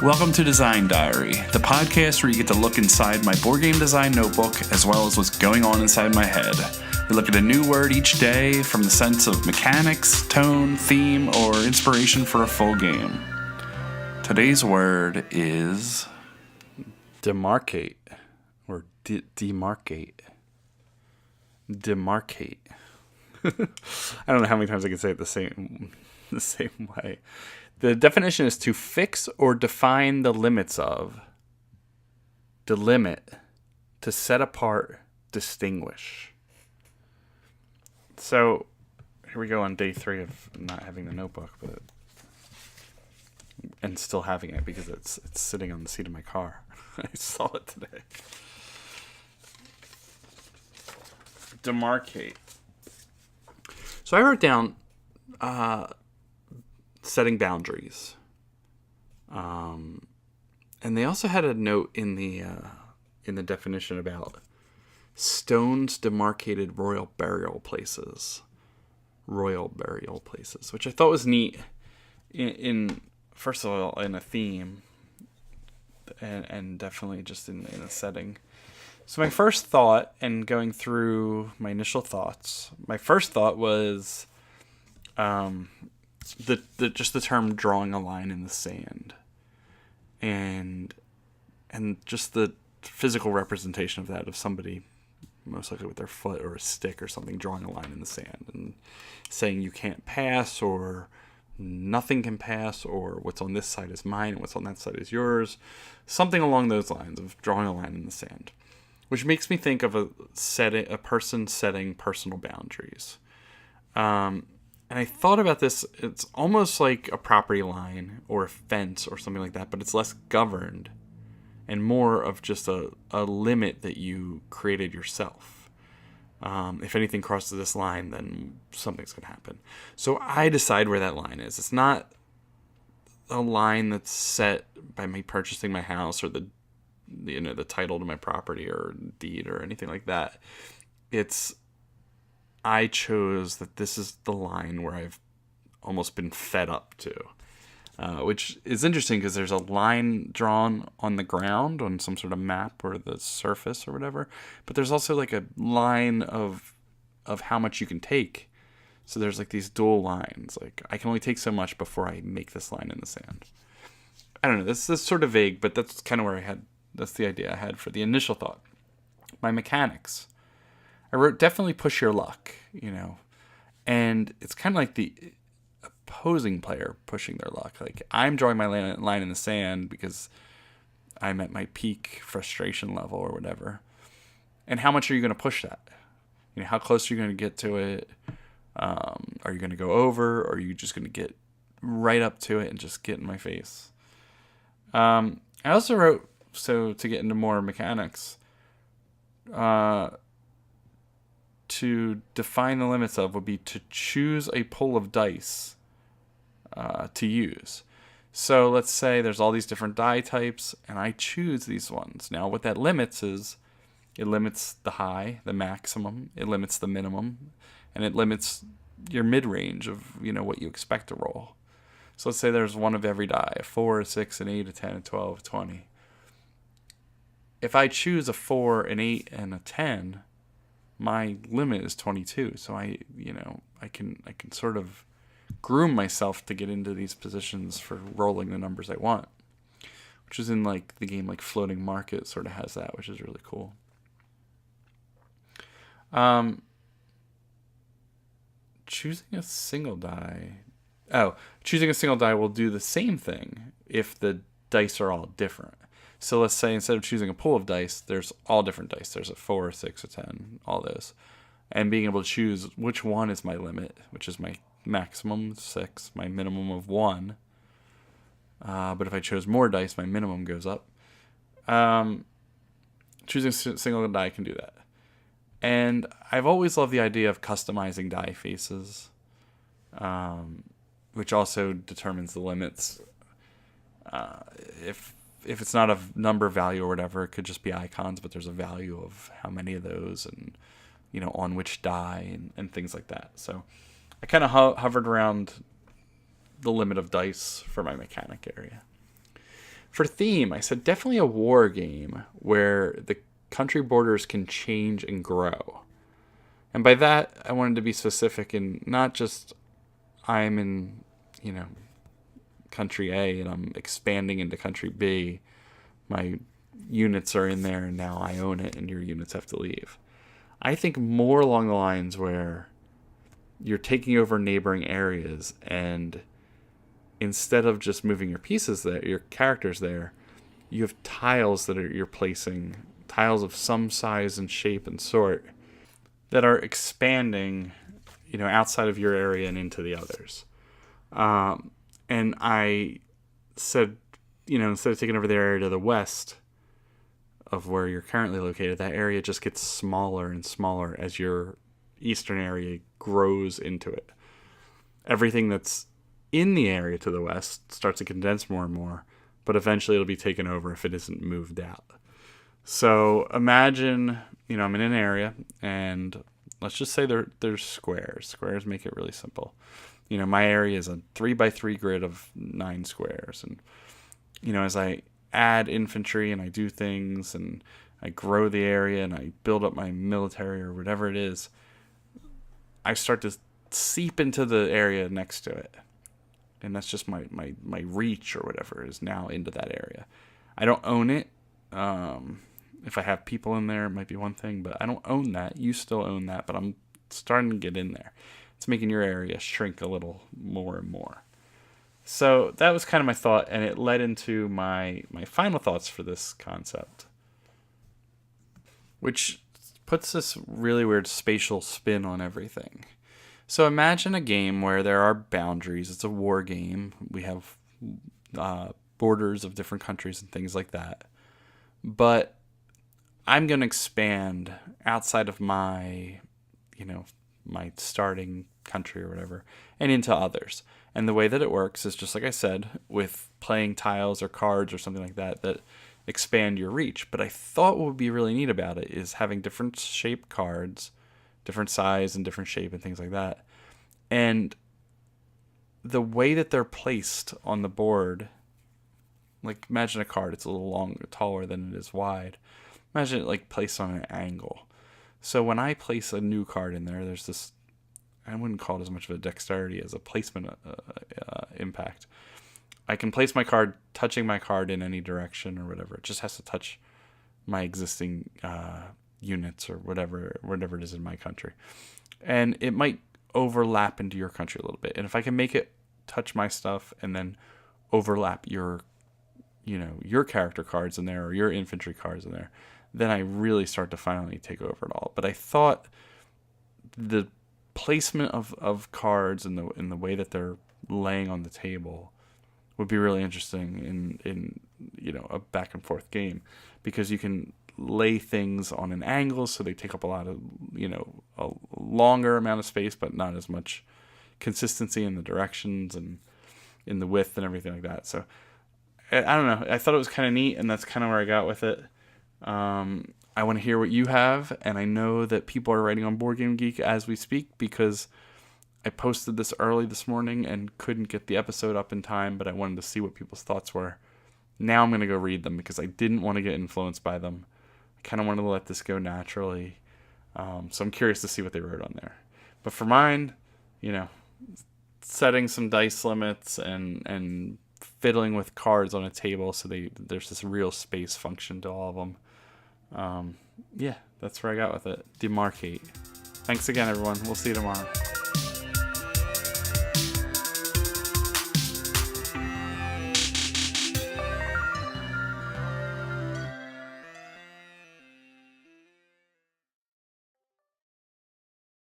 Welcome to Design Diary, the podcast where you get to look inside my board game design notebook as well as what's going on inside my head. We look at a new word each day from the sense of mechanics, tone, theme, or inspiration for a full game. Today's word is Demarcate, or demarcate. Demarcate. I don't know how many times I can say it the same way. The definition is to fix or define the limits of, delimit, to set apart, distinguish. So here we go on day 3 of not having the notebook, and still having it because it's sitting on the seat of my car. I saw it today. Demarcate. So I wrote down setting boundaries, and they also had a note in the definition about stones demarcated royal burial places, which I thought was neat. In first of all, in a theme, and definitely just in a setting. So my first thought, and going through my initial thoughts, my first thought was just the term drawing a line in the sand, and just the physical representation of that, of somebody most likely with their foot or a stick or something drawing a line in the sand and saying you can't pass, or nothing can pass, or what's on this side is mine and what's on that side is yours, something along those lines of drawing a line in the sand, which makes me think of a person setting personal boundaries. And I thought about this, it's almost like a property line or a fence or something like that, but it's less governed and more of just a limit that you created yourself. If anything crosses this line, then something's going to happen. So I decide where that line is. It's not a line that's set by me purchasing my house or the title to my property or deed or anything like that. I chose that this is the line where I've almost been fed up to, which is interesting because there's a line drawn on the ground on some sort of map or the surface or whatever, but there's also like a line of how much you can take. So there's like these dual lines. Like I can only take so much before I make this line in the sand. I don't know. This is sort of vague, but that's kind of where that's the idea I had for the initial thought. My mechanics. I wrote definitely push your luck, and it's kind of like the opposing player pushing their luck. Like I'm drawing my line in the sand because I'm at my peak frustration level or whatever. And how much are you going to push that? How close are you going to get to it? Are you going to go over, or are you just going to get right up to it and just get in my face? I also wrote, so to get into more mechanics, to define the limits of would be to choose a pool of dice to use. So let's say there's all these different die types, and I choose these ones. Now what that limits is, it limits the high, the maximum, it limits the minimum, and it limits your mid-range of what you expect to roll. So let's say there's one of every die, a 4, a 6, an 8, a 10, a 12, a 20. If I choose a 4, an 8, and a 10, my limit is 22. So I can sort of groom myself to get into these positions for rolling the numbers I want, which is in like the game like Floating Market sort of has that, which is really cool. Choosing a single die will do the same thing if the dice are all different. So let's say instead of choosing a pool of dice, there's all different dice. There's a 4, a 6, a 10, all those. And being able to choose which one is my limit, which is my maximum 6, my minimum of 1. But if I chose more dice, my minimum goes up. Choosing a single die can do that. And I've always loved the idea of customizing die faces, which also determines the limits. If it's not a number value or whatever, it could just be icons, but there's a value of how many of those and, on which die and things like that. So I kind of hovered around the limit of dice for my mechanic area. For theme, I said definitely a war game where the country borders can change and grow. And by that, I wanted to be specific in not just I'm in, country A and I'm expanding into country B. My units are in there and now I own it and your units have to leave. I think more along the lines where you're taking over neighboring areas, and instead of just moving your pieces there, your characters there, you have tiles that you're placing, tiles of some size and shape and sort that are expanding, outside of your area and into the others. And I said, instead of taking over the area to the west of where you're currently located, that area just gets smaller and smaller as your eastern area grows into it. Everything that's in the area to the west starts to condense more and more, but eventually it'll be taken over if it isn't moved out. So imagine, I'm in an area, and let's just say there's squares. Squares make it really simple. My area is a 3x3 grid of 9 squares. And, as I add infantry and I do things and I grow the area and I build up my military or whatever it is, I start to seep into the area next to it. And that's just my reach or whatever is now into that area. I don't own it. If I have people in there, it might be one thing, but I don't own that. You still own that, but I'm starting to get in there. It's making your area shrink a little more and more. So that was kind of my thought, and it led into my final thoughts for this concept, which puts this really weird spatial spin on everything. So imagine a game where there are boundaries. It's a war game. We have borders of different countries and things like that. But I'm going to expand outside of my, my starting country or whatever, and into others. And the way that it works is just like I said, with playing tiles or cards or something like that expand your reach. But I thought what would be really neat about it is having different shape cards, different size and different shape and things like that. And the way that they're placed on the board, like imagine a card, it's a little taller than it is wide. Imagine it like placed on an angle. So when I place a new card in there, there's this, I wouldn't call it as much of a dexterity as a placement impact. I can place my card touching my card in any direction or whatever. It just has to touch my existing units or whatever it is in my country. And it might overlap into your country a little bit. And if I can make it touch my stuff and then overlap your character cards in there or your infantry cards in there, then I really start to finally take over it all. But I thought the placement of cards and the way that they're laying on the table would be really interesting in a back and forth game, because you can lay things on an angle so they take up a lot of a longer amount of space but not as much consistency in the directions and in the width and everything like that. So I don't know, I thought it was kind of neat, and that's kind of where I got with it. I want to hear what you have, and I know that people are writing on Board Game Geek as we speak, because I posted this early this morning and couldn't get the episode up in time, but I wanted to see what people's thoughts were. Now I'm going to go read them because I didn't want to get influenced by them. I kind of wanted to let this go naturally. So I'm curious to see what they wrote on there. But for mine, setting some dice limits and fiddling with cards on a table so there's this real space function to all of them. That's where I got with it. Demarcate. Thanks again, everyone. We'll see you tomorrow.